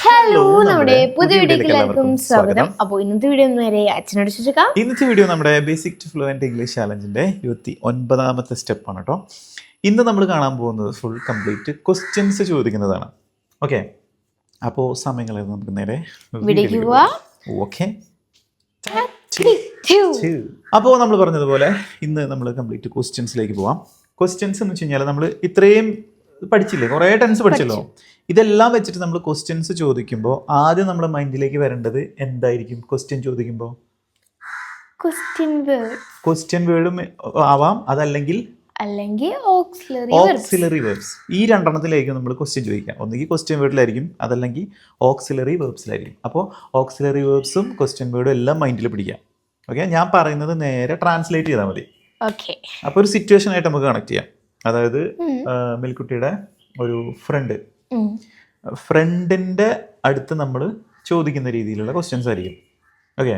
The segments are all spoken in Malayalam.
ഹലോ, നമ്മുടെ പുതിയ വീഡിയോയിലേക്ക് എല്ലാവർക്കും സ്വാഗതം. അപ്പോൾ ഇന്നത്തെ വീഡിയോ നേരെ അച്ഛനോട് ചോദിക്കാം. ഇന്നത്തെ വീഡിയോ നമ്മുടെ ബേസിക് ടു ഫ്ലുവൻറ്റ് ഇംഗ്ലീഷ് ചാലഞ്ചിന്റെ 29ാമത്തെ സ്റ്റെപ്പാണ് കേട്ടോ. ഇന്ന് നമ്മൾ കാണാൻ പോകുന്നത് ഫുൾ കംപ്ലീറ്റ് ക്വസ്റ്റ്യൻസ് ചോദിക്കുന്നതാണ്. ഓക്കെ, അപ്പോൾ സമയങ്ങളിൽ നമുക്ക് നേരെ വീഡിയോയ്ക്ക് പോവാം. ഓക്കെ, അപ്പോൾ നമ്മൾ പറഞ്ഞതുപോലെ ഇന്ന് നമ്മൾ കംപ്ലീറ്റ് ക്വസ്റ്റ്യൻസിലേക്ക് പോവാം. ക്വസ്റ്റ്യൻസ് എന്ന് വെച്ച് കഴിഞ്ഞാൽ നമ്മൾ ഇത്രയും പഠിച്ചില്ലേ, കുറേ ടെൻസ് പഠിച്ചല്ലോ. ഇതെല്ലാം വെച്ചിട്ട് നമ്മൾ ക്വസ്റ്റ്യൻസ് ചോദിക്കുമ്പോൾ ആദ്യം നമ്മുടെ മൈൻഡിലേക്ക് വരേണ്ടത് എന്തായിരിക്കും? ക്വസ്റ്റ്യൻ ചോദിക്കുമ്പോൾ ക്വസ്റ്റ്യൻ വേർഡും ആവാം, അതല്ലെങ്കിൽ ഓക്സിലറി വേർബ്സ്. ഈ രണ്ടെണ്ണത്തിലായിരിക്കും നമ്മൾ ക്വസ്റ്റ്യൻ ചോദിക്കുക. ഒന്നുകിൽ ക്വസ്റ്റ്യൻ വേർഡിലായിരിക്കും, അതല്ലെങ്കിൽ ഓക്സിലറി വേർബ്സിലായിരിക്കും. അപ്പോൾ ഓക്സിലറി വേർബ്സും ക്വസ്റ്റ്യൻ വേർഡും എല്ലാം മൈൻഡിൽ പിടിക്കാം. ഓക്കെ, ഞാൻ പറയുന്നത് നേരെ ട്രാൻസ്ലേറ്റ് ചെയ്താൽ മതി. അപ്പോൾ ഒരു സിറ്റുവേഷൻ ആയിട്ട് നമുക്ക് കണക്ട് ചെയ്യാം. അതായത് മിൽക്കുട്ടിയുടെ ഒരു ഫ്രണ്ടിന്റെ അടുത്ത് നമ്മൾ ചോദിക്കുന്ന രീതിയിലുള്ള ക്വസ്റ്റ്യൻസ് ആയിരിക്കും. ഓക്കെ,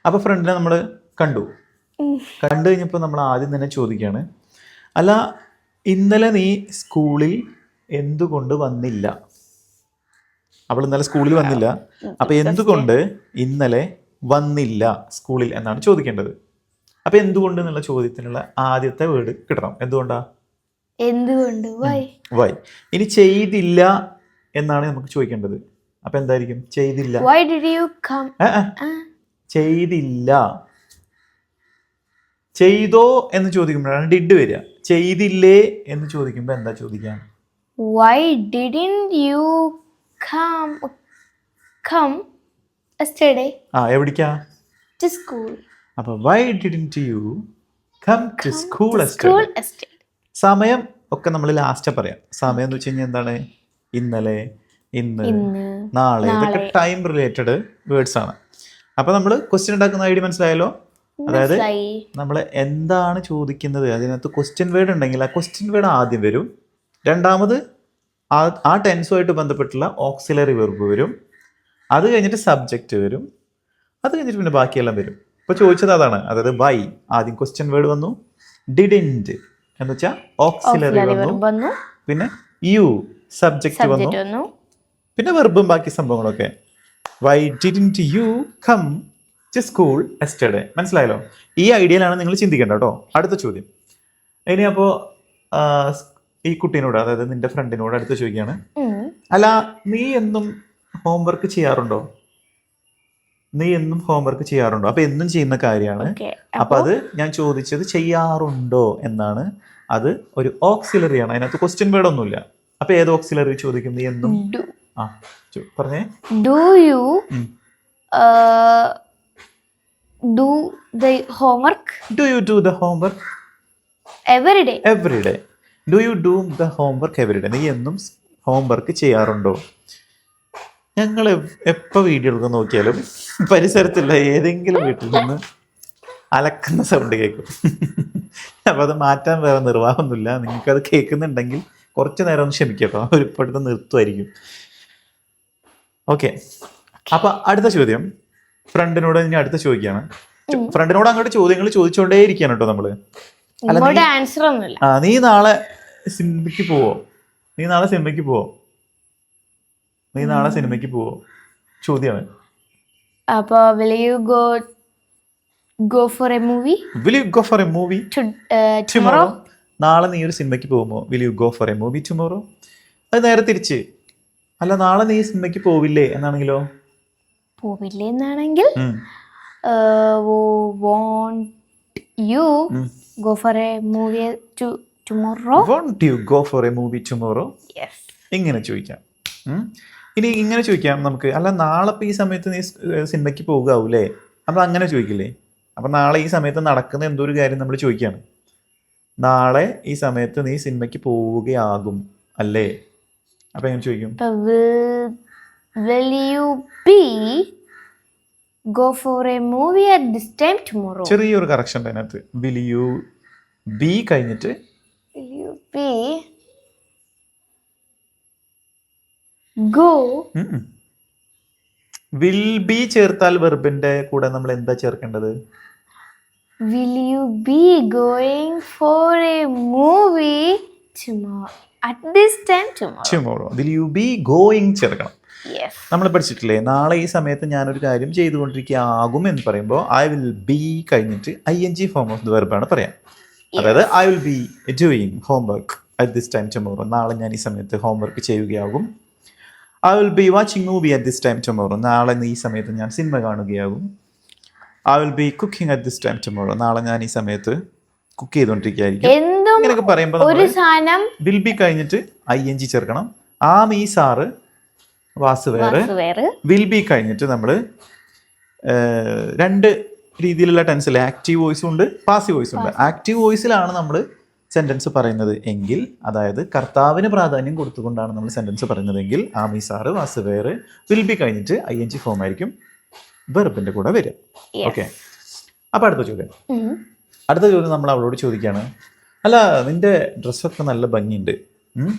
അപ്പോൾ ഫ്രണ്ടിനെ നമ്മൾ കണ്ടു കഴിഞ്ഞപ്പോൾ നമ്മൾ ആദ്യം തന്നെ ചോദിക്കുകയാണ്, അല്ല ഇന്നലെ നീ സ്കൂളിൽ എന്തുകൊണ്ട് വന്നില്ല? അവൾ ഇന്നലെ സ്കൂളിൽ വന്നില്ല, അപ്പോൾ എന്തുകൊണ്ട് ഇന്നലെ വന്നില്ല സ്കൂളിൽ എന്നാണ് ചോദിക്കേണ്ടത്. അപ്പോൾ എന്തുകൊണ്ട് എന്നുള്ള ചോദ്യത്തിനുള്ള ആദ്യത്തെ വേർഡ് കിട്ടണം. എന്തുകൊണ്ടാ? എന്തുകൊണ്ട്? വൈ. ഇനി ചെയ്തില്ല എന്നാണ് നമുക്ക് ചോദിക്കേണ്ടത്. അപ്പൊ എന്തായിരിക്കും? ചെയ്തില്ല. ചെയ്തില്ല. ചെയ്തോ എന്ന് ചോദിക്കുമ്പോഴാണ് ഡിഡ് വരിക. ചെയ്തില്ലേ എന്ന് ചോദിക്കുമ്പോ എന്താ ചോദിക്കാം? Why didn't you come yesterday? എവിടേക്കാ? To school. അപ്പൊ why didn't you come to school yesterday? സമയം ഒക്കെ നമ്മൾ ലാസ്റ്റ് പറയാം. സമയം എന്ന് വെച്ച് കഴിഞ്ഞാൽ എന്താണ്? ഇന്നലെ, ഇന്ന്, നാളെ, ഇതൊക്കെ ടൈം റിലേറ്റഡ് വേർഡ്സ് ആണ്. അപ്പൊ നമ്മൾ ക്വസ്റ്റ്യൻ ഉണ്ടാക്കുന്ന ഐഡിയ മനസ്സിലായല്ലോ. അതായത് നമ്മൾ എന്താണ് ചോദിക്കുന്നത്, അതിനകത്ത് ക്വസ്റ്റ്യൻ വേർഡ് ഉണ്ടെങ്കിൽ ആ ക്വസ്റ്റ്യൻ വേർഡ് ആദ്യം വരും. രണ്ടാമത് ആ ടെൻസുമായിട്ട് ബന്ധപ്പെട്ടുള്ള ഓക്സിലറി വെർബ് വരും. അത് കഴിഞ്ഞിട്ട് സബ്ജക്റ്റ് വരും. അത് കഴിഞ്ഞിട്ട് പിന്നെ ബാക്കിയെല്ലാം വരും. ഇപ്പോൾ ചോദിച്ചത് അതാണ്. അതായത് വൈ ആദ്യം ക്വസ്റ്റ്യൻ വേർഡ് വന്നു, ഡിഡിൻറ്റ് എന്ന് വെച്ചാൽ ഓക്സിലറി വന്നു, പിന്നെ യു സബ്ജക്റ്റ് വന്നു, പിന്നെ വെർബും ബാക്കി സംഭവങ്ങളൊക്കെ. Why didn't you come to school yesterday. മനസ്സിലായല്ലോ? ഈ ഐഡിയയിലാണ് നിങ്ങൾ ചിന്തിക്കേണ്ടത് കേട്ടോ. അടുത്ത ചോദ്യം. ഇനി അപ്പോൾ ഈ കുട്ടീനോട്, അതായത് നിന്റെ ഫ്രണ്ടിനോട് അടുത്ത് ചോദിക്കുകയാണ്, അല്ല നീ എന്നും ഹോംവർക്ക് ചെയ്യാറുണ്ടോ? നീ എന്നും ഹോംവർക്ക് ചെയ്യാറുണ്ടോ? അപ്പൊ എന്നും ചെയ്യുന്ന കാര്യമാണ്. അപ്പൊ അത് ഞാൻ ചോദിച്ചത് ചെയ്യാറുണ്ടോ എന്നാണ്. അത് ഒരു ഓക്സിലറി ആണ്. അതിനകത്ത് ക്വസ്റ്റ്യൻ വേർഡ് ഒന്നുമില്ല. അപ്പൊ ഏത് ഓക്സിലറി ചോദിക്കും? നീ എന്നും പറഞ്ഞേ. Do you do the homework? Do you do the homework every day? Do you do the homework every day? നീ എന്നും ഹോംവർക്ക് ചെയ്യാറുണ്ടോ? ഞങ്ങൾ എപ്പോൾ വീഡിയോ എടുക്കാൻ നോക്കിയാലും പരിസരത്തുള്ള ഏതെങ്കിലും വീട്ടിൽ നിന്ന് അലക്കുന്ന സൗണ്ട് കേൾക്കും. അപ്പം അത് മാറ്റാൻ വേറെ നിർവാഹമൊന്നുമില്ല. നിങ്ങൾക്കത് കേൾക്കുന്നുണ്ടെങ്കിൽ കുറച്ച് നേരം ഒന്ന് ക്ഷമിക്കട്ടോ, ഒരു ഇപ്പോഴത്തെ നിർത്തുമായിരിക്കും. ഓക്കെ, അപ്പം അടുത്ത ചോദ്യം ഫ്രണ്ടിനോട് ഇനി അടുത്ത ചോദിക്കുകയാണ്. ഫ്രണ്ടിനോട് അങ്ങോട്ട് ചോദ്യങ്ങൾ ചോദിച്ചുകൊണ്ടേ ഇരിക്കുകയാണ് കേട്ടോ നമ്മള്. നീ നാളെ സിനിമയ്ക്ക് പോവോ? നീ നാളെ സിനിമയ്ക്ക് പോവോ? ചോദ്യമാണ്. അപ്പൊ will you go for a movie tomorrow? നാളെ നീ ഒരു സിനിമയ്ക്ക് പോകുമോ? will you go for a movie tomorrow? അത് നേരെ തിരിച്ച്, അല്ല നാളെ നീ സിനിമയ്ക്ക് പോവില്ലേ എന്നാണെങ്കിലോ? പോവില്ലേ എന്നാണെങ്കിൽ won't you go for a movie tomorrow? Won't you go for a movie tomorrow? Yes. ഇങ്ങനെ ചോദിക്കാം. ഇനി ഇങ്ങനെ ചോദിക്കാം നമുക്ക്, അല്ല നാളെ ഇപ്പം ഈ സമയത്ത് നീ സിനിമയ്ക്ക് പോകാവൂലേ? അപ്പം അങ്ങനെ ചോദിക്കില്ലേ? അപ്പം നാളെ ഈ സമയത്ത് നടക്കുന്ന എന്തോ ഒരു കാര്യം നമ്മൾ ചോദിക്കുകയാണ്. നാളെ ഈ സമയത്ത് നീ സിനിമയ്ക്ക് പോവുകയാകും അല്ലേ? അപ്പം എങ്ങനെ ചോദിക്കും? Will you go for a movie at this time tomorrow? ചെറിയൊരു കറക്ഷൻ ഉണ്ട് അതിനകത്ത്. will you be കഴിഞ്ഞിട്ട് go. വിൽ ബി ചേർത്താൽ വെർബിന്റെ കൂടെ നമ്മൾ എന്താ ചേർക്കേണ്ടത്? Will you be going for a movie tomorrow at this time tomorrow? Will you be going ചേർക്കണം. Yes. നമ്മൾ പഠിച്ചിട്ടില്ലേ, നാളെ ഈ സമയത്ത് ഞാനൊരു കാര്യം ചെയ്തുകൊണ്ടിരിക്കുകയാകും എന്ന് പറയുമ്പോൾ ഐ വിൽ ബി കഴിഞ്ഞിട്ട് ING ഫോം ഓഫ് ദ വെർബാണ് പറയാം. അതായത് I will be doing homework at this time tomorrow. നാളെ ഞാൻ ഈ സമയത്ത് ഹോംവർക്ക് ചെയ്യുകയാകും. I will be watching movie at this time tomorrow. നാളെ ഈ സമയത്ത് ഞാൻ സിനിമ കാണുകയാകും. I will be cooking at this time tomorrow. നാളെ ഞാൻ ഈ സമയത്ത് കുക്ക് ചെയ്തുകൊണ്ടിരിക്കുകയായിരിക്കും. ഇങ്ങനെയൊക്കെ പറയുമ്പോൾ ഒരു സാധനം വിൽ ബി കഴിഞ്ഞിട്ട് ING ചേർക്കണം. ഈ സാറ് വാസ് വേറെ. വിൽ ബി കഴിഞ്ഞിട്ട് നമ്മൾ രണ്ട് രീതിയിലുള്ള ടെൻസിൽ ആക്റ്റീവ് വോയിസും ഉണ്ട്, പാസീവ് വോയിസും ഉണ്ട്. ആക്റ്റീവ് വോയിസിലാണ് നമ്മൾ സെന്റൻസ് പറയുന്നത് എങ്കിൽ, അതായത് കർത്താവിന് പ്രാധാന്യം കൊടുത്തുകൊണ്ടാണ് നമ്മൾ സെന്റൻസ് പറയുന്നതെങ്കിൽ ഈ സാറ് വാസ് വേറെ വിൽ ബി കഴിഞ്ഞിട്ട് ING ഫോം ആയിരിക്കും വെർബിന്റെ കൂടെ വരിക. ഓക്കെ, അപ്പൊ അടുത്ത ചോദ്യം നമ്മൾ അവളോട് ചോദിക്കുകയാണ്, അല്ല നിന്റെ ഡ്രസ്സൊക്കെ നല്ല ഭംഗിയുണ്ട്,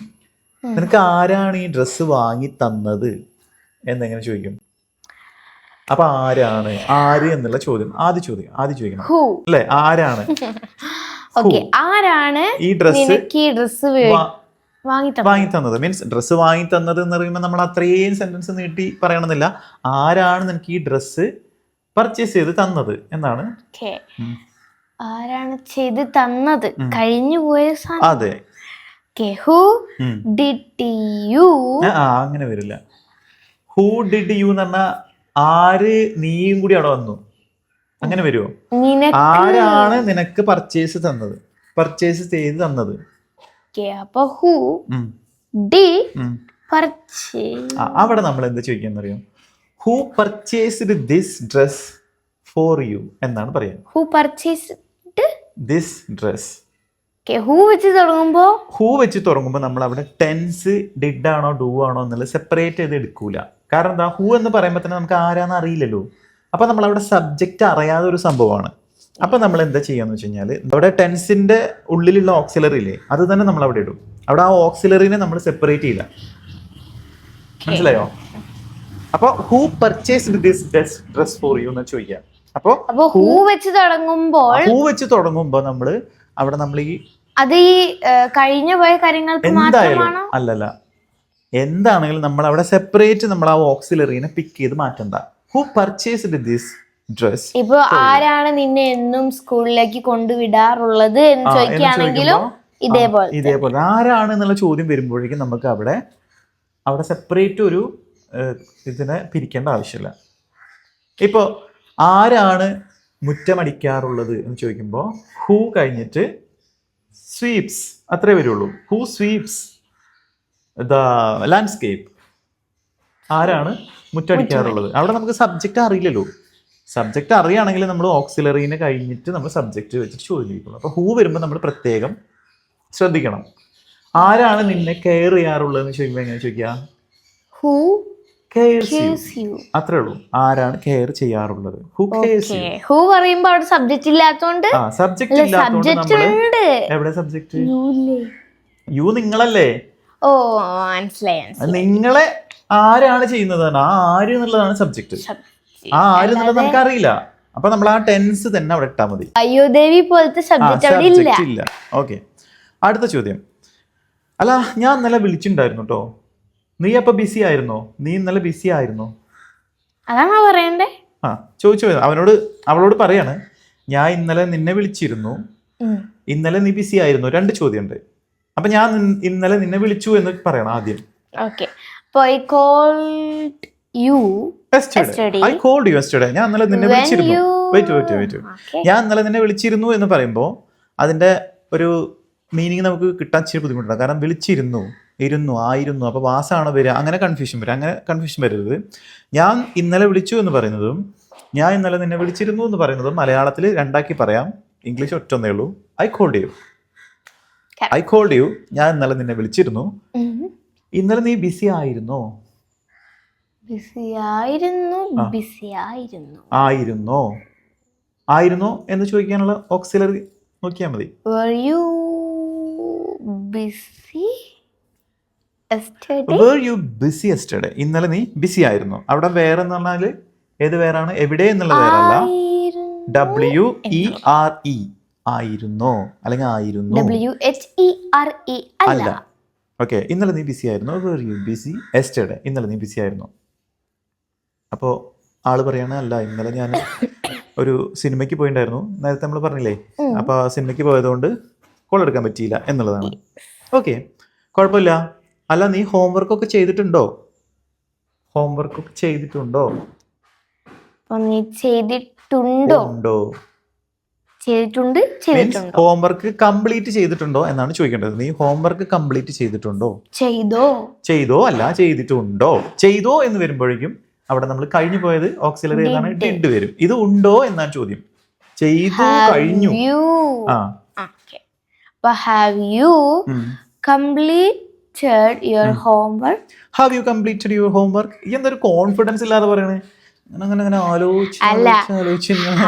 നിനക്ക് ആരാണ് ഈ ഡ്രസ്സ് വാങ്ങി തന്നത് എന്നെങ്ങനെ ചോദിക്കും? അപ്പൊ ആര് എന്നുള്ള ചോദ്യം ആദ്യം ചോദിക്കണം അല്ലെ? ആരാണ് ഈ ഡ്രസ്സ് വാങ്ങി തന്നത്? മീൻസ് ഡ്രസ്സ് വാങ്ങി തന്നത് എന്ന് പറയുമ്പോൾ നമ്മൾ അത്രയും സെന്റൻസ് നീട്ടി പറയണമെന്നില്ല. ആരാണ് നിനക്ക് ഈ ഡ്രസ്സ് പർച്ചേസ് ചെയ്ത് തന്നത് എന്നാണ്. ആരാണ് ചെയ്ത് തന്നത്? കഴിഞ്ഞു പോയ അതെ. Who did you? അങ്ങനെ വരില്ല. ഹൂ ഡിഡ് യു എന്ന് പറഞ്ഞാൽ ആര്, നീയും കൂടി അവിടെ വന്നു, അങ്ങനെ വരുമോ? ആരാണ് നിനക്ക് പർച്ചേസ് ചെയ്ത് തന്നത്? അപ്പൊ who did purchase? അവിടെ നമ്മൾ എന്താ ചോദിക്കാന്നറിയോ? Who purchased this dress for you എന്നാണ് പറയാ. Who purchased this dress. Who വെച്ച് തുടങ്ങുമ്പോൾ നമ്മൾ അവിടെ ടെൻസ് ഡിഡ് ആണോ ഡു ആണോ എന്നുള്ളത് സെപ്പറേറ്റ് ചെയ്ത് എടുക്കൂല. കാരണം എന്താ, ഹൂ എന്ന് പറയുമ്പോൾ തന്നെ നമുക്ക് ആരാന്ന് അറിയില്ലല്ലോ. അപ്പൊ നമ്മൾ അവിടെ സബ്ജക്റ്റ് അറിയാതെ ഒരു സംഭവമാണ്. അപ്പൊ നമ്മൾ എന്താ ചെയ്യാന്ന് വെച്ച് കഴിഞ്ഞാൽ, അവിടെ ടെൻസിന്റെ ഉള്ളിലുള്ള ഓക്സിലറി ഇല്ലേ, അത് തന്നെ നമ്മൾ അവിടെ ഇടും. അവിടെ ആ ഓക്സിലറിനെ നമ്മൾ സെപ്പറേറ്റ് ചെയ്യില്ല. മനസ്സിലായോ? അപ്പൊ who purchased this dress for U എന്ന് ചോദിക്കാം. അപ്പൊ ഹൂ വെച്ച് തുടങ്ങുമ്പോൾ നമ്മൾ അവിടെ നമ്മൾ ഈ കഴിഞ്ഞു പോയ കാര്യങ്ങൾക്ക് എന്തായാലും അല്ലല്ല, എന്താണെങ്കിലും നമ്മൾ അവിടെ സെപ്പറേറ്റ് നമ്മൾ ആ ഓക്സിലറിനെ പിക്ക് ചെയ്ത് മാറ്റണ്ട. Who purchased this dress. ഇപ്പൊ ആരാണ് നിന്നെ എന്നും സ്കൂളിലേക്ക് കൊണ്ടുവിടാറുള്ളത് എന്ന് ചോദിക്കുകയാണെങ്കിലും ഇതേപോലെ ആരാണ് എന്നുള്ള ചോദ്യം വരുമ്പോഴേക്കും നമുക്ക് അവിടെ സെപ്പറേറ്റ് ഒരു ഇതിനെ പിരിക്കേണ്ട ആവശ്യമില്ല. ഇപ്പൊ ആരാണ് മുറ്റമടിക്കാറുള്ളത് എന്ന് ചോദിക്കുമ്പോൾ ഹൂ കഴിഞ്ഞിട്ട് സ്വീപ്സ് അത്രേ വരുള്ളൂ. Who sweeps the landscape. ആരാണ് മുറ്റടിക്കാറുള്ളത്? അവിടെ നമുക്ക് സബ്ജക്റ്റ് അറിയില്ലല്ലോ. സബ്ജക്റ്റ് അറിയുകയാണെങ്കിൽ നമ്മൾ ഓക്സിലറീനെ കഴിഞ്ഞിട്ട് നമ്മൾ സബ്ജക്റ്റ് വെച്ചിട്ട് ചോദിക്കുള്ളൂ. അപ്പൊ ഹൂ വരുമ്പോൾ നമ്മൾ പ്രത്യേകം ശ്രദ്ധിക്കണം. ആരാണ് നിന്നെ കെയർ ചെയ്യാറുള്ളത് എന്ന് ചോദിക്കുമ്പോൾ എങ്ങനെ ചോദിക്കുക? ഹൂ അത്രേ ഉള്ളൂ. ആരാണ് കെയർ ചെയ്യാറുള്ളത്? ഹൂ പറയുമ്പോൾ അവിടെ സബ്ജക്റ്റ് ഇല്ലാത്തോണ്ട് സബ്ജക്റ്റ് ഇല്ലാത്തോണ്ട് എവിടെ സബ്ജക്റ്റ്? യു നിങ്ങളല്ലേ. ഓ മനസ്സിലായി. നിങ്ങളെ ആരാണ് ചെയ്യുന്നത്? ആര് എന്നുള്ളതാണ് സബ്ജക്റ്റ്. ആര് എന്നുള്ളത് നമുക്ക് അറിയില്ല. അപ്പൊ നമ്മൾ ആ ടെൻസ് തന്നെ അവിടെ ഇട്ടാ മതി. അയ്യോദേവി പോലത്തെ സബ്ജക്റ്റ് ഇല്ല. ഓക്കെ, അടുത്ത ചോദ്യം. അല്ല ഞാൻ ഇന്നലെ വിളിച്ചിട്ടുണ്ടായിരുന്നു കേട്ടോ, നീ അപ്പൊ ബിസി ആയിരുന്നോ? നീ ഇന്നലെ ബിസി ആയിരുന്നോ? അതാണോ പറയണ്ടേ? ചോദിച്ചു. അവളോട് പറയാണ്, ഞാൻ ഇന്നലെ നിന്നെ വിളിച്ചിരുന്നു, ഇന്നലെ നീ ബിസി ആയിരുന്നു. രണ്ട് ചോദ്യമുണ്ട്. അപ്പൊ ഞാൻ ഇന്നലെ നിന്നെ വിളിച്ചു എന്ന് പറയണം ആദ്യം. I called you yesterday. ഞാൻ ഇന്നലെ നിന്നെ വിളിച്ചിരുന്നു. വെയിറ്റ്. ഞാൻ ഇന്നലെ നിന്നെ വിളിച്ചിരുന്നു എന്ന് പറയുമ്പോൾ അതിന്റെ ഒരു മീനിങ് നമുക്ക് കിട്ടാൻ ഇച്ചിരി ബുദ്ധിമുട്ടുണ്ട്. കാരണം വിളിച്ചിരുന്നു, ആയിരുന്നു, അപ്പൊ വാസാണ് വരിക, അങ്ങനെ കൺഫ്യൂഷൻ വരരുത്. ഞാൻ ഇന്നലെ വിളിച്ചു എന്ന് പറയുന്നതും ഞാൻ ഇന്നലെ നിന്നെ വിളിച്ചിരുന്നു എന്ന് പറയുന്നതും മലയാളത്തിൽ രണ്ടാക്കി പറയാം, ഇംഗ്ലീഷ് ഒറ്റൊന്നേ ഉള്ളൂ. I called you. ഞാൻ ഇന്നലെ നിന്നെ വിളിച്ചിരുന്നു. ഇന്നലെ നീ ബിസി ആയിരുന്നോ? ആയിരുന്നോ എന്ന് ചോദിക്കാനുള്ള ഓക്സിലറി നോക്കിയാൽ മതി. Were you busy yesterday? ഇന്നലെ നീ ബിസി ആയിരുന്നു. അവിടെ വേറെ എന്ന് പറഞ്ഞാല് ഏത് വേറാണ്? എവിടെ എന്നുള്ള വേറല്ല, WERE ആയിരുന്നോ അല്ലെങ്കിൽ ആയിരുന്നു WHERE അല്ല. ഓക്കെ, ഇന്നലെ നീ ബിസി ആയിരുന്നോ? Were you busy yesterday? ഇന്നലെ നീ ബിസി ആയിരുന്നോ? അപ്പോൾ ആള് പറയാണ് അല്ല, ഇന്നലെ ഞാൻ ഒരു സിനിമയ്ക്ക് പോയിണ്ടായിരുന്നു, നേരത്തെ നമ്മൾ പറഞ്ഞില്ലേ, അപ്പോൾ ആ സിനിമയ്ക്ക് പോയതുകൊണ്ട് കോൾ എടുക്കാൻ പറ്റിയില്ല എന്നുള്ളതാണ്. ഓക്കെ, കുഴപ്പമില്ല. അല്ല, നീ ഹോംവർക്കൊക്കെ ചെയ്തിട്ടുണ്ടോ? ഹോംവർക്കൊക്കെ ചെയ്തിട്ടുണ്ടോ? നീ ചെയ്തിട്ടുണ്ടോ? ഉണ്ടോ ചെയ്തിട്ടുണ്ട്, മീൻസ് ചെയ്തിട്ടുണ്ടോ. ഹോംവർക്ക് കംപ്ലീറ്റ് ചെയ്തിട്ടുണ്ടോ എന്നാണ് ചോദിക്കേണ്ടത്. നീ ഹോംവർക്ക് കംപ്ലീറ്റ് ചെയ്തിട്ടുണ്ടോ? ചെയ്തോ. ചെയ്തോ അല്ല ചെയ്തിട്ടുണ്ടോ. ചെയ്തോ എന്ന് വരുമ്പോഴേക്കും അവിടെ നമ്മൾ കഴിഞ്ഞു പോയത് ഓക്സിലറി ഏതാണ്? ഡിഡ് വരും. ഇത് ഉണ്ടോ എന്നാണ് ചോദ്യം. ചെയ്തു കഴിഞ്ഞു. ആ, അപ്പൊ have you completed your homework? Have you completed your homework? ഈ എന്തൊരു കോൺഫിഡൻസ് ഇല്ലാതെ പറയണേ. അങ്ങനെ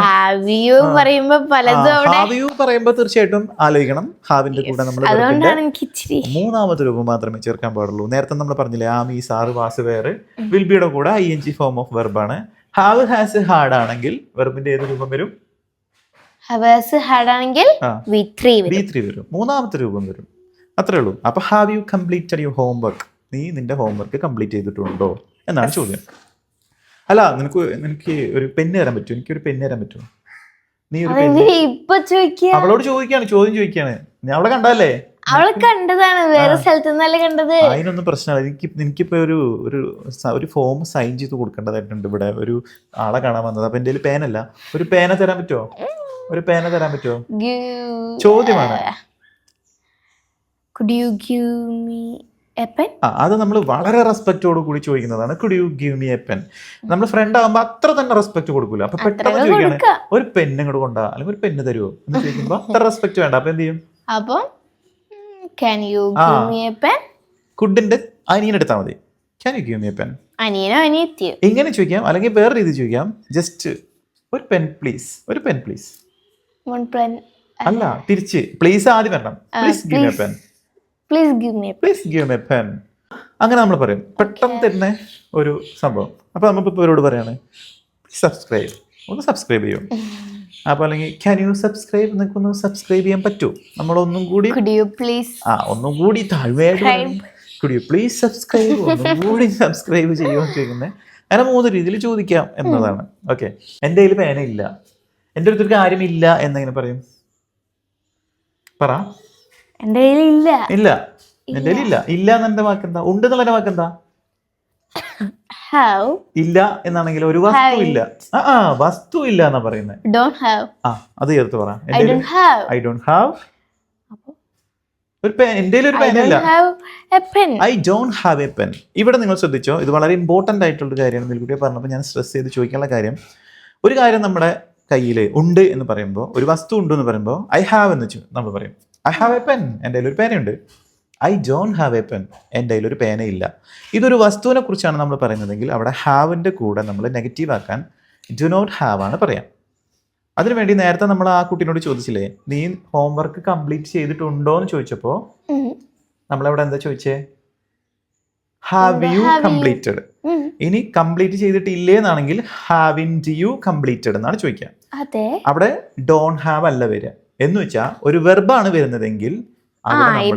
ഹാവ് യു പറയുമ്പോ പലതും അവിടെ. ഹാവ് യു പറയുമ്പോ തീർച്ചയായിട്ടും ആലോചിക്കണം. ഹാവിന്റെ കൂടെ നമ്മൾ അതുകൊണ്ടാണ് എനിക്ക് ഇച്ചിരി മൂന്നാമത്തെ രൂപം മാത്രമേ ചേർക്കാൻ പാടുള്ളൂ. നേരത്തെ നമ്മൾ പറഞ്ഞില്ലേ, am, is, are, was, were, will ബിയുടെ കൂടെ ING ഫോം ഓഫ് വെർബാണ്. ഹാവ്, ഹാസ്, ഹാഡ് ആണെങ്കിൽ വെർബിന്റെ ഏത് രൂപം വരും? ഹാവ് ഹാഡ് ആണെങ്കിൽ V3 വരും. മൂന്നാമത്തെ രൂപം വരും. അത്രേ ഉള്ളൂ. അപ്പൊ have you completed your homework? നീ നിന്റെ ഹോംവർക്ക് കംപ്ലീറ്റ് ചെയ്തിട്ടുണ്ടോ എന്നാണ് ചോദ്യം. അല്ല, നിനക്ക് ഒരു പെണ്ണ് തരാൻ പറ്റുമോ? എനിക്കൊരു പെണ്ണ് തരാൻ പറ്റുമോ? നീ ഒരു പെണ്ണ് ഇപ്പൊ ചോദിക്കുക. അവളോട് ചോദിക്കാണ്, ചോദ്യം ചോദിക്കാണ്. ഞാൻ അവളെ കണ്ടല്ലേ? അവളെ കണ്ടതാണ്, വേറെ സ്ഥലത്ത് നിന്നല്ലേ കണ്ടത്. അതിനൊന്നും പ്രശ്നമില്ല. എനിക്കിപ്പോ ഒരു ഫോം സൈൻ ചെയ്ത് കൊടുക്കേണ്ടതായിട്ടുണ്ട്. ഇവിടെ ഒരു ആളെ കാണാൻ വന്നത്. അപ്പൊ എന്റെ പേനല്ല, ഒരു പേന തരാൻ പറ്റുമോ? ഒരു പേന തരാൻ പറ്റുമോ? ചോദ്യമാണ്. Could you give me a pen? അത് നമ്മൾ വളരെ റെസ്പെക്റ്റോട് കൂടി ചോദിക്കുന്നതാണ്. Could you give me a pen? നമ്മൾ ഫ്രണ്ട് ആകുമ്പോ അത്ര തന്നെ റെസ്പെക്ട് കൊടുക്കൂല. അപ്പൊ പെട്ടെന്ന് ചോദിക്കാണ്, ഒരു പെണ്ണ് ഇങ്ങോട്ട് കൊണ്ടാ, അല്ലെങ്കിൽ ഒരു പെണ്ണ് തരുമോ എന്ന് ചോദിക്കുമ്പോ അത്ര റെസ്പെക്ട് വേണ്ട. അപ്പൊ എന്ത് ചെയ്യും? അപ്പൊ can you give me a pen? കുഡിന്റെ അനിയനെടുത്താൽ മതി. Can you give me a pen? അനിയനോ അനിയത്തിയോ ഇങ്ങനെ ചോദിക്കാം, അല്ലെങ്കിൽ വേറെ രീതി ചോദിക്കാം. ജസ്റ്റ് ഒരു പെൻ പ്ലീസ്, ഒരു പെൻ പ്ലീസ്. one pen. അല്ല, തിരിച്ച് പ്ലീസ് ആദ്യം വരണം. Please give me a pen. Please give me a pen. Please give me a pen. അങ്ങനെ നമ്മൾ പറയും. പെട്ടെന്ന് തന്നെ ഒരു സംഭവം. അപ്പൊ നമ്മളിപ്പോൾ ഇവരോട് പറയാണ് സബ്സ്ക്രൈബ്, ഒന്ന് സബ്സ്ക്രൈബ് ചെയ്യും. അപ്പൊ അല്ലെങ്കിൽ ക്യാൻ യു സബ്സ്ക്രൈബ്, നിനക്കൊന്ന് സബ്സ്ക്രൈബ് ചെയ്യാൻ പറ്റുമോ? നമ്മളൊന്നും കൂടി Could you please ഒന്നും കൂടി താഴ്മയായിട്ട് could you please subscribe, ഒന്നും കൂടി സബ്സ്ക്രൈബ് ചെയ്യുമെന്ന് ചോദിക്കുന്നത്. അങ്ങനെ 3 രീതിയിൽ ചോദിക്കാം എന്നതാണ്. ഓക്കെ, എൻ്റെ കയ്യിൽ പേനയില്ല, എൻ്റെ അടുത്തൊരു കാര്യമില്ല എന്നെങ്ങനെ പറയും? പറ. എൻ്റെ കയ്യിലില്ല. ഇല്ല, എൻ്റെ കയ്യിൽ ഇല്ല. ഇല്ല എന്നെ വാക്കെന്താ? ഉണ്ട് എന്നുള്ള വാക്കെന്താ? Have. ഇല്ല എന്നാണെങ്കിൽ ഒരു വസ്തു ഇല്ല. വസ്തു ഇല്ല എന്നാ പറയുന്നത്. Don't have. അത് ചേർത്ത് പറ. I don't have. I don't have. ഒരു പെൻ, എൻ്റെ ഒരു പെൻ ഇല്ല. I don't have a pen. ഇവിടെ നിങ്ങൾ ശ്രദ്ധിച്ചോ, ഇത് വളരെ ഇമ്പോർട്ടൻ്റ് ആയിട്ടുള്ള കാര്യമാണ്. നിൽക്കുട്ടിയെ പറഞ്ഞപ്പോൾ ഞാൻ സ്ട്രെസ് ചെയ്ത് ചോദിക്കാനുള്ള കാര്യം, ഒരു കാര്യം നമ്മുടെ കയ്യിൽ ഉണ്ട് എന്ന് പറയുമ്പോൾ, ഒരു വസ്തു ഉണ്ട് എന്ന് പറയുമ്പോൾ I have എന്ന് വെച്ചു നമ്മൾ പറയും. I have a pen, എൻ്റെ കയ്യിൽ ഒരു പേനയുണ്ട്. I don't have a pen, എൻ്റെ കയ്യിൽ ഒരു പേനയില്ല. ഇതൊരു വസ്തുവിനെ കുറിച്ചാണ് നമ്മൾ പറയുന്നതെങ്കിൽ അവിടെ ഹാവിൻ്റെ കൂടെ നമ്മൾ നെഗറ്റീവ് ആക്കാൻ ഡു നോട്ട് ഹാവ് ആണ് പറയാം. അതിനുവേണ്ടി നേരത്തെ നമ്മൾ ആ കുട്ടീനോട് ചോദിച്ചില്ലേ, നീ ഹോംവർക്ക് കംപ്ലീറ്റ് ചെയ്തിട്ടുണ്ടോ എന്ന് ചോദിച്ചപ്പോൾ നമ്മളവിടെ എന്താ ചോദിച്ചേ? Have you completed. ഇനി കംപ്ലീറ്റ് ചെയ്തിട്ടില്ലേ എന്നാണെങ്കിൽ ഹാവിൻഡ് യു കംപ്ലീറ്റഡ് എന്നാണ് ചോദിക്കുക. അവിടെ ഡോൺ ഹാവ് അല്ല വരിക. എന്ന് വെച്ചാൽ ഒരു വെർബാണ് വരുന്നതെങ്കിൽ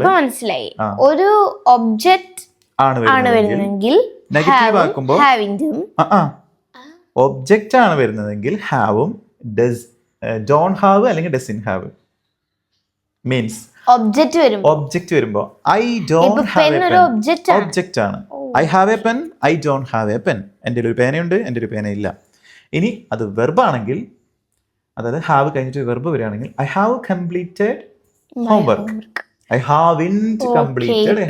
മനസ്സിലായി, ഒരു ഒബ്ജക്റ്റ് ആണ് വരുന്നതെങ്കിൽ നെഗറ്റീവ് ആക്കുമ്പോൾ ഒബ്ജക്റ്റ് ആണ് വരുന്നതെങ്കിൽ ഹാവും ഡോൺ ഹാവ് അല്ലെങ്കിൽ ഡസൻ ഹാവ്. മീൻസ് ഒബ്ജക്റ്റ് വരുമ്പോ I don't have a pen object ആണ്. I have a pen, I don't have a pen. എൻ്റെ ഒരു പേനയുണ്ട്, എൻ്റെ ഒരു പേന ഇല്ല. ഇനി അത് വെർബാണെങ്കിൽ, അതായത് ഹാവ് കഴിഞ്ഞിട്ട് വെർബ് വരികയാണെങ്കിൽ I have completed homework, I haven't completed.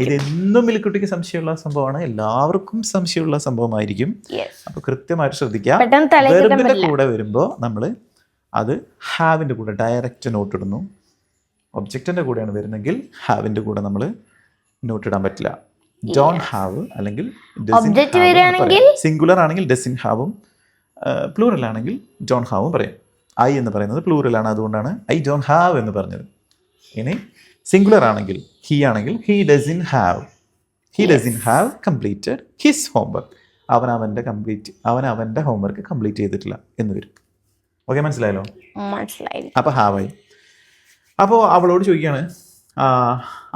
ഇതെന്നും മിൽക്കുട്ടിക്ക് സംശയമുള്ള സംഭവമാണ്, എല്ലാവർക്കും സംശയമുള്ള സംഭവമായിരിക്കും. അപ്പൊ കൃത്യമായിട്ട് ശ്രദ്ധിക്കുക. വെർബിന്റെ കൂടെ വരുമ്പോൾ നമ്മൾ അത് ഹാവിൻ്റെ കൂടെ ഡയറക്റ്റ് നോട്ട് ഇടുന്നു. ഒബ്ജക്റ്റിൻ്റെ കൂടെയാണ് വരുന്നെങ്കിൽ ഹാവിൻ്റെ കൂടെ നമ്മൾ നോട്ട് ഇടാൻ പറ്റില്ല. ഡോൺ ഹാവ് അല്ലെങ്കിൽ സിംഗുലർ ആണെങ്കിൽ ഡസിൻ ഹാവും, പ്ലൂറൽ ആണെങ്കിൽ ഡോൺ ഹാവും പറയും. ഐ എന്ന് പറയുന്നത് പ്ലൂറലാണ്, അതുകൊണ്ടാണ് ഐ ഡോണ്ട് ഹാവ് എന്ന് പറഞ്ഞത്. ഇനി സിംഗുലർ ആണെങ്കിൽ ഹി ആണെങ്കിൽ he doesn't have completed his homework. അവൻ അവൻ്റെ ഹോംവർക്ക് കംപ്ലീറ്റ് ചെയ്തിട്ടില്ല എന്ന് വരും. ഓക്കെ, മനസ്സിലായല്ലോ? മനസ്സിലായി. അപ്പോൾ ഹാവായി. അപ്പോൾ അവളോട് ചോദിക്കുകയാണ്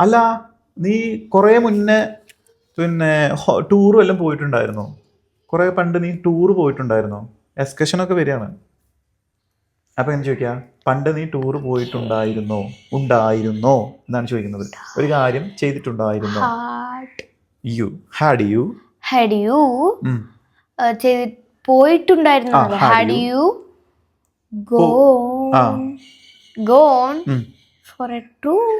അല്ല നീ കുറേ മുന്നേ പിന്നെ ടൂറും എല്ലാം പോയിട്ടുണ്ടായിരുന്നോ? കുറേ പണ്ട് നീ ടൂറ് പോയിട്ടുണ്ടായിരുന്നോ? എക്സ്കർഷനൊക്കെ വരികയാണ്. അപ്പം ഞാൻ ചോദിക്കാം, പണ്ട് നീ ടൂറ് പോയിട്ടുണ്ടായിരുന്നോ എന്നാണ് ചോദിക്കുന്നത്. ഒരു കാര്യം ചെയ്തിട്ടുണ്ടായിരുന്നോ? ഹാഡ് യു പോയിട്ടുണ്ടായിരുന്നു. had you gone for a tour?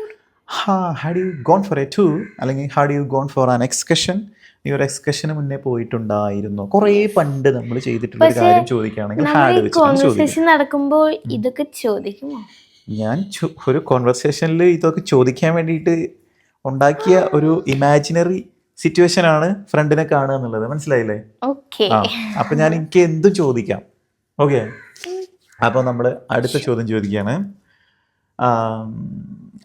had you gone for a tour അല്ലെങ്കിൽ had you gone for an excursion? ഈ ഒരു എക്സ്കർഷന് മുന്നേ പോയിട്ടുണ്ടായിരുന്നോ? കുറേ പണ്ട് നമ്മൾ ചെയ്തിട്ടുള്ള ഒരു കാര്യം ചോദിക്കുകയാണെങ്കിൽ ഹാഡ് വെച്ചിട്ടാണ് ചോദിക്കുന്നത്. നടക്കുമ്പോൾ ഇതൊക്കെ ചോദിക്കുമോ? ഞാൻ ഒരു കോൺവെർസേഷനിൽ ഇതൊക്കെ ചോദിക്കാൻ വേണ്ടിയിട്ട് ഉണ്ടാക്കിയ ഒരു ഇമാജിനറി സിറ്റുവേഷൻ ആണ് ഫ്രണ്ടിനെ കാണുക എന്നുള്ളത്. മനസ്സിലായില്ലേ? അപ്പൊ ഞാൻ എനിക്ക് എന്തും ചോദിക്കാം. ഓക്കെ, അപ്പൊ നമ്മള് അടുത്ത ചോദ്യം ചോദിക്കുകയാണ്.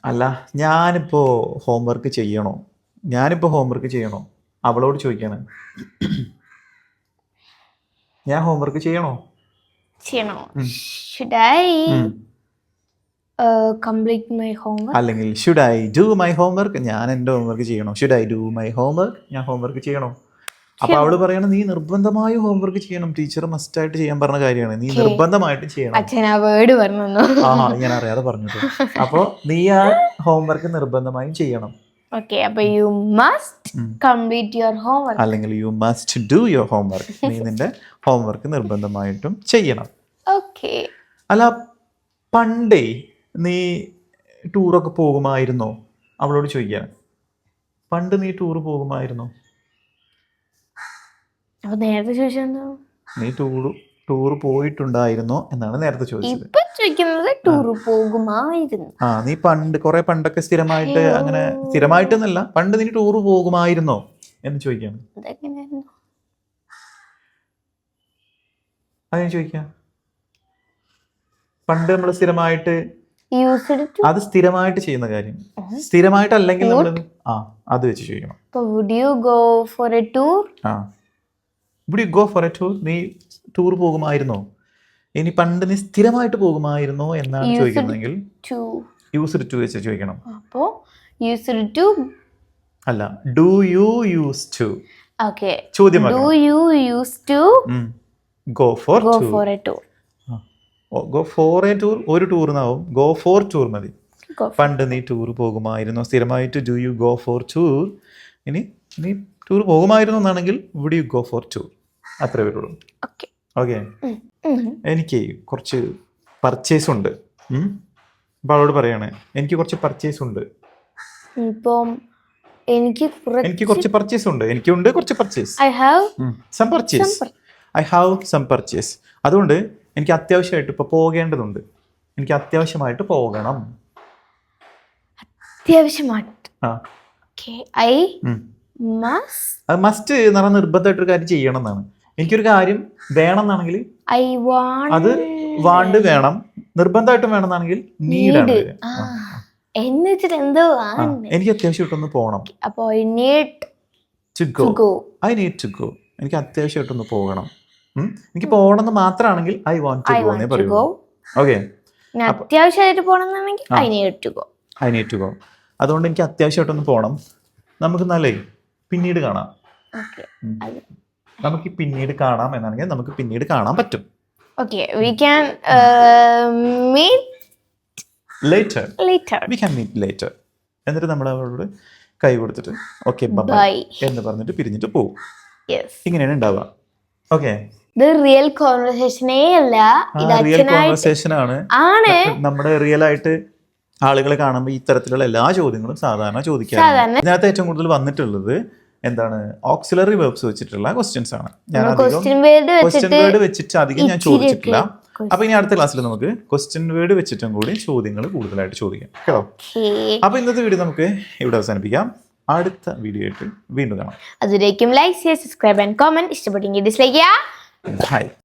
അല്ല, ഞാനിപ്പോ ഹോംവർക്ക് ചെയ്യണോ? അവളോട് ചോദിക്കാണ്. ഞാൻ ഹോംവർക്ക് ചെയ്യണോ? Should I complete my homework? അല്ലെങ്കിൽ should I do my homework? ഞാൻ എൻ്റെ ഹോംവർക്ക് ചെയ്യണോ? Should I do my homework? ഞാൻ ഹോംവർക്ക് ചെയ്യണോ? അപ്പൊ അവള് പറയണ, നീ നിർബന്ധമായും ഹോംവർക്ക് ചെയ്യണം. ടീച്ചർ മസ്റ്റ് ആയിട്ട് ചെയ്യാൻ പറഞ്ഞ കാര്യമാണ്, നീ നിർബന്ധമായിട്ട് ചെയ്യണം. ഞാൻ അറിയാതെ പറഞ്ഞത്. അപ്പൊ നീ ആ ഹോംവർക്ക് നിർബന്ധമായും ചെയ്യണം. അപ്പൊ you must complete your homework. അല്ലെങ്കിൽ you must do your homework. നീ നിന്റെ ഹോംവർക്ക് നിർബന്ധമായിട്ടും ചെയ്യണം. അല്ല, പണ്ടേ നീ ടൂറൊക്കെ പോകുമായിരുന്നോ? അവളോട് ചോദിക്കാൻ. പണ്ട് നീ ടൂർ പോകുമായിരുന്നോ? നേരത്തെ ചോദിച്ചോ? നീ ടൂർ പോയിട്ടുണ്ടായിരുന്നോ എന്നാണ് നേരത്തെ ചോദിച്ചത്. നീ പണ്ടൊക്കെ സ്ഥിരമായിട്ട്, അങ്ങനെ സ്ഥിരമായിട്ടെന്നല്ല, പണ്ട് നീ ടൂർ പോകുമായിരുന്നോ എന്ന് ചോദിക്കാണ്. അത് ഞാൻ ചോദിക്കാം. പണ്ട് നമ്മൾ സ്ഥിരമായിട്ട്, അത് സ്ഥിരമായിട്ട് ചെയ്യുന്ന കാര്യം, സ്ഥിരമായിട്ടല്ലെങ്കിൽ നമ്മൾ അത് വെച്ച് ചോദിക്കണം. Would you go for a tour? Would you go for a tour? നീ ടൂർ പോകുമായിരുന്നോ? ഇനി പണ്ട് നീ സ്ഥിരമായിട്ട് പോകുമായിരുന്നോ എന്നാണ് ചോദിക്കുന്നതെങ്കിൽ യൂസ്ഡ് ടു വെച്ച് ചോദിക്കണം. അപ്പോ യൂസ്ഡ് ടു അല്ല, do you use to. Okay, ചോദ്യം do you use to go for a tour? Go for a tour ഒരു ടൂറിനാവും, ഗോ ഫോർ ടൂർ മതി. പണ്ട് നീ ടൂർ പോകുമായിരുന്നോ? സ്ഥിരമായിട്ട് do you go for tour. ഇനി നീ ടൂർ പോകുമായിരുന്നു എന്നാണെങ്കിൽ would you go for tour. അത്രേ വരുള്ളൂ. ഓക്കെ, എനിക്ക് കുറച്ച് പർച്ചേസ് ഉണ്ട്. അപ്പോൾ അവളോട് പറയാണ്, എനിക്ക് കുറച്ച് പർച്ചേസ് ഉണ്ട്. എനിക്ക് കുറച്ച് പർച്ചേസ് ഉണ്ട്. എനിക്കുണ്ട് കുറച്ച് purchase. I have some purchase. അതുകൊണ്ട് എനിക്ക് അത്യാവശ്യമായിട്ട് ഇപ്പോൾ പോകേണ്ടതുണ്ട്. എനിക്ക് അത്യാവശ്യമായിട്ട് പോകണം. അത് മസ്റ്റ് എന്ന് പറഞ്ഞാൽ നിർബന്ധമായിട്ടൊരു കാര്യം ചെയ്യണം എന്നാണ്. എനിക്കൊരു കാര്യം വേണം എന്നാണെങ്കിൽ അത് വാണ്ട് വേണം, നിർബന്ധമായിട്ടും വേണമെന്നാണെങ്കിൽ നീഡാണ്. എനിക്ക് അത്യാവശ്യമായിട്ടൊന്ന് പോകണം. എനിക്ക് അത്യാവശ്യമായിട്ടൊന്ന് പോകണം. എനിക്ക് പോകണമെന്ന് മാത്രമാണെങ്കിൽ ഐ വാണ്ട് ടു ഗോ എന്നേ പറയൂ. ഓക്കെ, അത്യാവശ്യമായിട്ട് പോകണമെന്നാണെങ്കിൽ ഐ നീഡ് ടു ഗോ. അതുകൊണ്ട് എനിക്ക് അത്യാവശ്യമായിട്ടൊന്ന് പോകണം. നമുക്ക് നല്ലേ പിന്നീട് കാണാം. നമുക്ക് പിന്നീട് കാണാം എന്നാണെങ്കിൽ നമുക്ക് പിന്നീട് കാണാൻ പറ്റും. We can meet later. We can meet later. എന്നിട്ട് നമ്മൾ അവളോട് കൈ കൊടുത്തിട്ട് ഓക്കെ ബൈ എന്ന് പറഞ്ഞിട്ട് പിരിഞ്ഞിട്ട് പോകും. ഇങ്ങനെയാണ് ഉണ്ടാവുക. ഓക്കെ, ഇത് റിയൽ കോൺവെർസേഷനേ അല്ല, ഇത് റിയൽ കോൺവെർസേഷൻ ആണ്. നമ്മുടെ റിയൽ ആയിട്ട് ആളുകളെ കാണുമ്പോൾ ഇത്തരത്തിലുള്ള എല്ലാ ചോദ്യങ്ങളും സാധാരണ ചോദിക്കാറുണ്ട്. ഇതിനകത്ത് ഏറ്റവും കൂടുതൽ വന്നിട്ടുള്ളത് എന്താണ്, ഓക്സിലറി വെർബ്സ് വെച്ചിട്ടുള്ള ക്വസ്റ്റ്യൻസ് ആണ്. ഞാൻ ക്വസ്റ്റ്യൻ വേർഡ് വെച്ചിട്ട് അധികം ഞാൻ ചോദിച്ചിട്ടില്ല. അപ്പൊ ഇനി അടുത്ത ക്ലാസ്സിൽ നമുക്ക് ക്വസ്റ്റ്യൻ വേർഡ് വെച്ചിട്ടും കൂടി ചോദ്യങ്ങൾ കൂടുതലായിട്ട് ചോദിക്കാം കേട്ടോ. അപ്പൊ ഇന്നത്തെ വീഡിയോ നമുക്ക് ഇവിടെ അവസാനിപ്പിക്കാം. അടുത്ത വീഡിയോ ആയിട്ട് വീണ്ടും കാണാം. അതുവരേക്കും ലൈക്ക് ചെയ്യുക, സബ്സ്ക്രൈബ് ആൻഡ് കമന്റ്. ഇഷ്ടപ്പെട്ടെങ്കിൽ ഡിസ്ലൈക്ക് ചെയ്യുക. ബൈ.